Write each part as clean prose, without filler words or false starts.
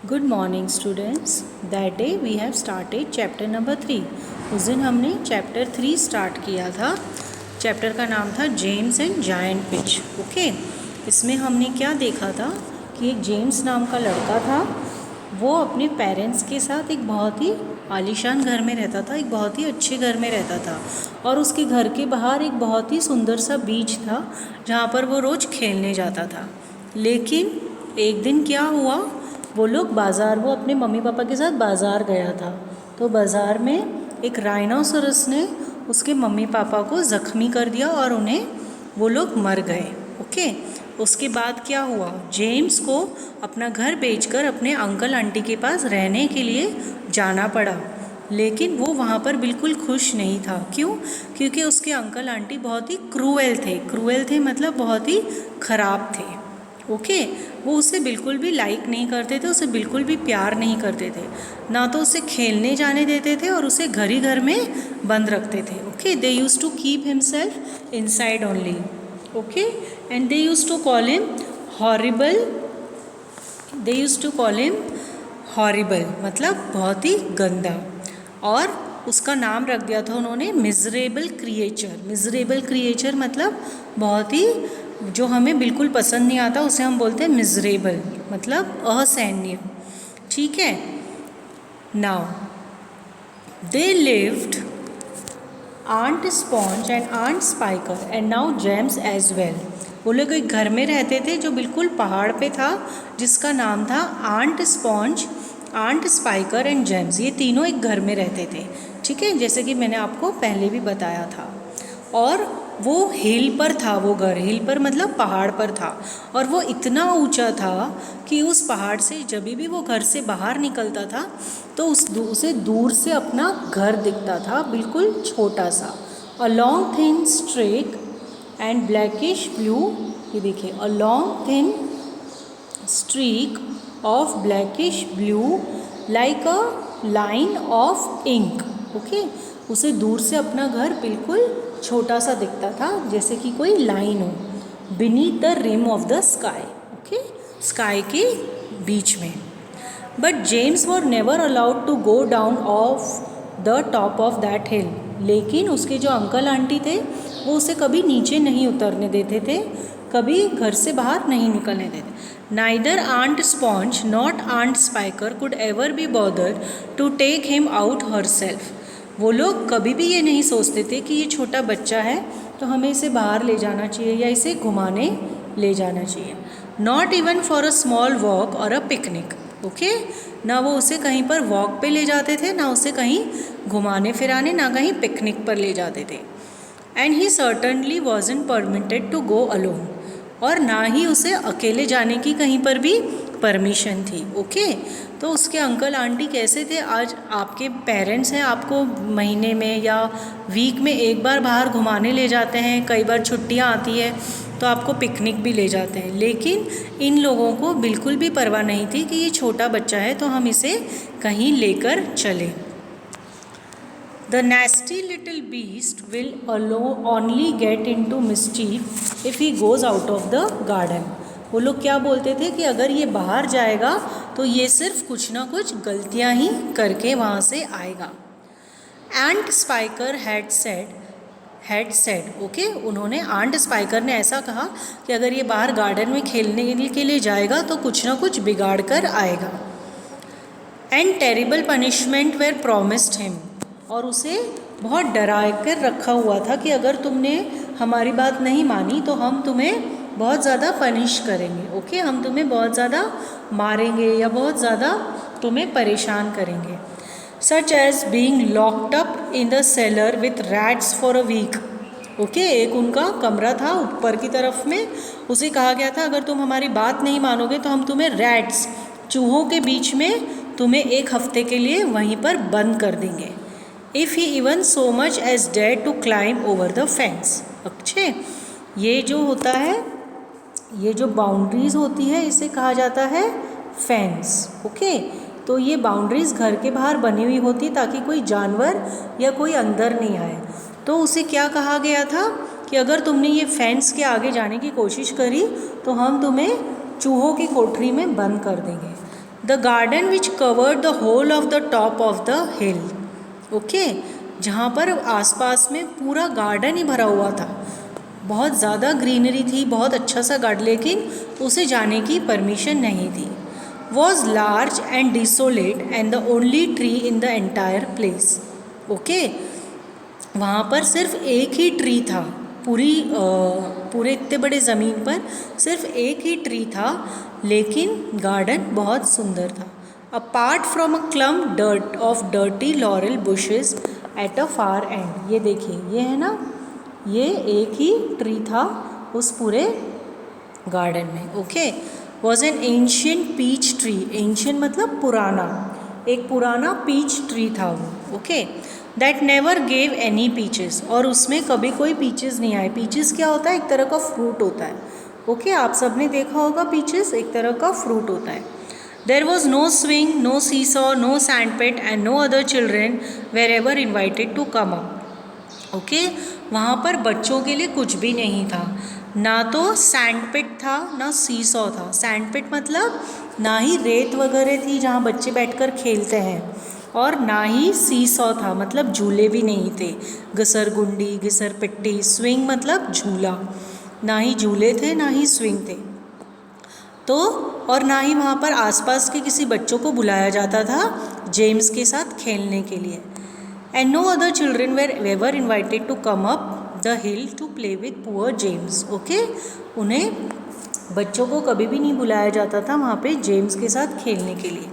Good morning students. That day we have started chapter number 3। उस दिन हमने chapter 3 start किया था। चैप्टर का नाम था James and giant pitch. Okay, इसमें हमने क्या देखा था कि एक जेम्स नाम का लड़का था। वो अपने पेरेंट्स के साथ एक बहुत ही आलीशान घर में रहता था, एक बहुत ही अच्छे घर में रहता था। और उसके घर के बाहर एक बहुत ही सुंदर सा बीच था जहाँ पर वो रोज़ खेलने जाता था। लेकिन एक दिन क्या हुआ, वो अपने मम्मी पापा के साथ बाज़ार गया था। तो बाज़ार में एक राइनोसरस ने उसके मम्मी पापा को ज़ख्मी कर दिया और वो लोग मर गए। ओके, उसके बाद क्या हुआ, जेम्स को अपना घर बेचकर अपने अंकल आंटी के पास रहने के लिए जाना पड़ा। लेकिन वो वहाँ पर बिल्कुल खुश नहीं था। क्यों? क्योंकि उसके अंकल आंटी बहुत ही क्रूएल थे मतलब बहुत ही ख़राब थे। ओके, वो उसे बिल्कुल भी लाइक नहीं करते थे, उसे बिल्कुल भी प्यार नहीं करते थे, ना तो उसे खेलने जाने देते थे और उसे घर ही घर में बंद रखते थे। Okay, they use to keep himself inside only. Okay, and they use to call him horrible. They use to call him horrible मतलब बहुत ही गंदा। और उसका नाम रख दिया था उन्होंने मिजरेबल क्रिएचर। मिजरेबल क्रिएचर मतलब बहुत ही, जो हमें बिल्कुल पसंद नहीं आता उसे हम बोलते हैं मिजरेबल मतलब असहनीय। ठीक है, now they lived Aunt Sponge and Aunt Spiker and now James as well. वो लोग एक घर में रहते थे जो बिल्कुल पहाड़ पे था, जिसका नाम था Aunt Sponge, Aunt Spiker and James. ये तीनों एक घर में रहते थे। ठीक है, जैसे कि मैंने आपको पहले भी बताया था। और वो हिल पर था, वो घर हिल पर मतलब पहाड़ पर था। और वो इतना ऊंचा था कि उस पहाड़ से जब भी वो घर से बाहर निकलता था तो उसे दूर से अपना घर दिखता था, बिल्कुल छोटा सा। A long thin streak and blackish blue, ये देखिए, a long thin streak of blackish blue like a line of ink. Okay, उसे दूर से अपना घर बिल्कुल छोटा सा दिखता था, जैसे कि कोई लाइन हो, beneath the rim of the sky. Okay, sky के बीच में। But James were never allowed to go down of the top of that hill. लेकिन उसके जो अंकल आंटी थे वो उसे कभी नीचे नहीं उतरने देते थे, कभी घर से बाहर नहीं निकलने देते। Neither Aunt Sponge not Aunt Spiker could ever be bother to take him out herself. वो लोग कभी भी ये नहीं सोचते थे कि ये छोटा बच्चा है तो हमें इसे बाहर ले जाना चाहिए या इसे घुमाने ले जाना चाहिए। Not even for a small walk और अ पिकनिक। ओके, ना वो उसे कहीं पर वॉक पे ले जाते थे, ना उसे कहीं घुमाने फिराने, ना कहीं पिकनिक पर ले जाते थे। And he certainly wasn't permitted to go alone, और ना ही उसे अकेले जाने की कहीं पर भी परमिशन थी। ओके, तो उसके अंकल आंटी कैसे थे, आज आपके पेरेंट्स हैं, आपको महीने में या वीक में एक बार बाहर घुमाने ले जाते हैं, कई बार छुट्टियां आती है तो आपको पिकनिक भी ले जाते हैं। लेकिन इन लोगों को बिल्कुल भी परवाह नहीं थी कि ये छोटा बच्चा है तो हम इसे कहीं लेकर चलें। The nasty little beast will only get into mischief if he goes out of the garden. वो लोग क्या बोलते थे कि अगर ये बाहर जाएगा तो ये सिर्फ कुछ ना कुछ गलतियां ही करके वहाँ से आएगा। एंट स्पाइकर हैड सेड, ओके, उन्होंने, आंट स्पाइकर ने ऐसा कहा कि अगर ये बाहर गार्डन में खेलने के लिए जाएगा तो कुछ ना कुछ बिगाड़ कर आएगा। And terrible punishment were promised him, और उसे बहुत डरा कर रखा हुआ था कि अगर तुमने हमारी बात नहीं मानी तो हम तुम्हें बहुत ज़्यादा पनिश करेंगे। ओके, हम तुम्हें बहुत ज़्यादा मारेंगे या बहुत ज़्यादा तुम्हें परेशान करेंगे। Such as being locked up in the cellar with rats for a week. Okay, एक उनका कमरा था ऊपर की तरफ में, उसे कहा गया था अगर तुम हमारी बात नहीं मानोगे तो हम तुम्हें रैट्स, चूहों के बीच में तुम्हें एक हफ्ते के लिए वहीं पर बंद कर देंगे। If he even so much as dare to climb over the fence. अच्छे, ये जो होता है, ये जो बाउंड्रीज होती है इसे कहा जाता है फेंस। ओके, तो ये बाउंड्रीज घर के बाहर बनी हुई होती ताकि कोई जानवर या कोई अंदर नहीं आए। तो उसे क्या कहा गया था कि अगर तुमने ये फेंस के आगे जाने की कोशिश करी तो हम तुम्हें चूहों की कोठरी में बंद कर देंगे। The garden which covered the whole of the top of the hill. Okay, जहाँ पर आसपास में पूरा गार्डन ही भरा हुआ था, बहुत ज़्यादा ग्रीनरी थी, बहुत अच्छा सा गार्डन, लेकिन उसे जाने की परमिशन नहीं थी। Was large and desolate and the only tree in the entire place. Okay, वहाँ पर सिर्फ एक ही ट्री था, पूरे इतने बड़े ज़मीन पर सिर्फ एक ही ट्री था, लेकिन गार्डन बहुत सुंदर था। Apart from a क्लम dirt of dirty lauryl bushes at a far and. ये देखिए, ये है ना, ये एक ही ट्री था उस पूरे गार्डन में। Okay, was an ancient peach tree. Ancient मतलब पुराना, एक पुराना पीच ट्री था वो। Okay, that never gave any peaches, और उसमें कभी कोई पीचेस नहीं आए। पीचेस क्या होता है? एक तरह का फ्रूट होता है। ओके, आप सबने देखा होगा, पीचेस एक तरह का फ्रूट होता है। There was no swing, no seesaw, no sandpit and no other children were ever invited to come up. Okay, वहाँ पर बच्चों के लिए कुछ भी नहीं था, ना तो सैंडपिट था ना सीसॉ था। सैंडपिट मतलब ना ही रेत वगैरह थी जहाँ बच्चे बैठकर खेलते हैं, और ना ही सीसॉ था मतलब झूले भी नहीं थे, घसरगुंडी, घसरपिट्टी। स्विंग मतलब झूला, ना ही झूले थे ना ही स्विंग थे। तो और ना ही वहाँ पर आसपास के किसी बच्चों को बुलाया जाता था जेम्स के साथ खेलने के लिए। And no other children were ever invited to come up the hill to play with poor James. Okay, उन्हें बच्चों को कभी भी नहीं बुलाया जाता था वहाँ पे जेम्स के साथ खेलने के लिए।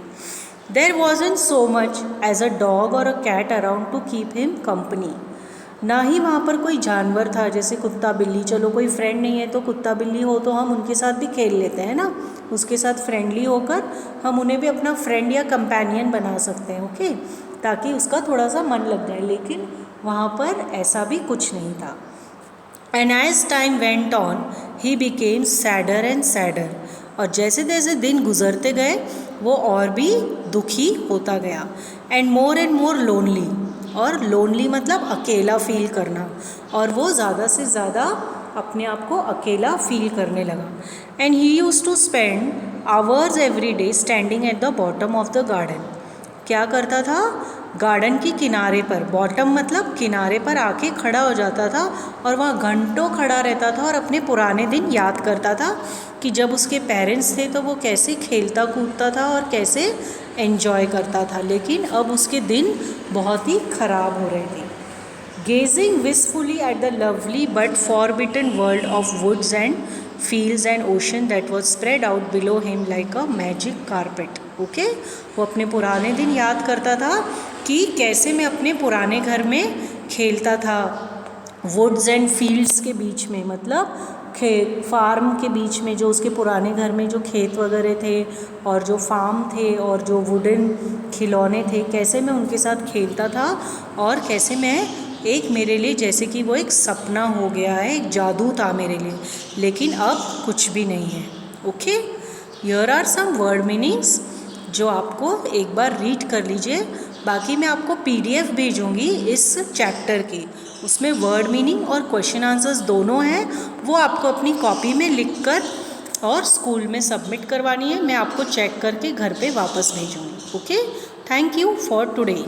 There wasn't so much as a dog और a cat around to keep him company. ना ही वहाँ पर कोई जानवर था जैसे कुत्ता बिल्ली। चलो कोई फ्रेंड नहीं है तो कुत्ता बिल्ली हो तो हम उनके साथ भी खेल लेते हैं ना, उसके साथ फ्रेंडली होकर हम उन्हें भी अपना फ्रेंड या कंपेनियन बना सकते हैं। ओके, ताकि उसका थोड़ा सा मन लग जाए, लेकिन वहाँ पर ऐसा भी कुछ नहीं था। And as time went on he became sadder and sadder. और जैसे जैसे दिन गुजरते गए वो और भी दुखी होता गया। एंड मोर लोनली, और लोनली मतलब अकेला फील करना, और वो ज़्यादा से ज़्यादा अपने आप को अकेला फील करने लगा। And he used to spend hours every day standing at the bottom of the garden. क्या करता था? गार्डन की किनारे पर, बॉटम मतलब किनारे पर आके खड़ा हो जाता था और वहाँ घंटों खड़ा रहता था और अपने पुराने दिन याद करता था कि जब उसके पेरेंट्स थे तो वो कैसे खेलता कूदता था और कैसे एंजॉय करता था, लेकिन अब उसके दिन बहुत ही ख़राब हो रहे थे। Gazing wistfully at the lovely but forbidden world of woods and fields and ocean that was spread out below him like a magic carpet। Okay, वो अपने पुराने दिन याद करता था कि कैसे मैं अपने पुराने घर में खेलता था, वुड्स एंड फील्ड्स के बीच में, मतलब खेत फार्म के बीच में, जो उसके पुराने घर में जो खेत वगैरह थे और जो फार्म थे और जो वुडन खिलौने थे, कैसे मैं उनके साथ खेलता था और कैसे मैं एक मेरे लिए जैसे कि वो एक सपना हो गया है, एक जादू था मेरे लिए, लेकिन अब कुछ भी नहीं है। Okay, here are some word meanings जो आपको एक बार रीड कर लीजिए। बाकी मैं आपको PDF भेजूँगी इस चैप्टर की, उसमें वर्ड मीनिंग और क्वेश्चन आंसर्स दोनों हैं। वो आपको अपनी कॉपी में लिख कर और स्कूल में सबमिट करवानी है। मैं आपको चेक करके घर पे वापस भेजूँगी। Okay, thank you for today.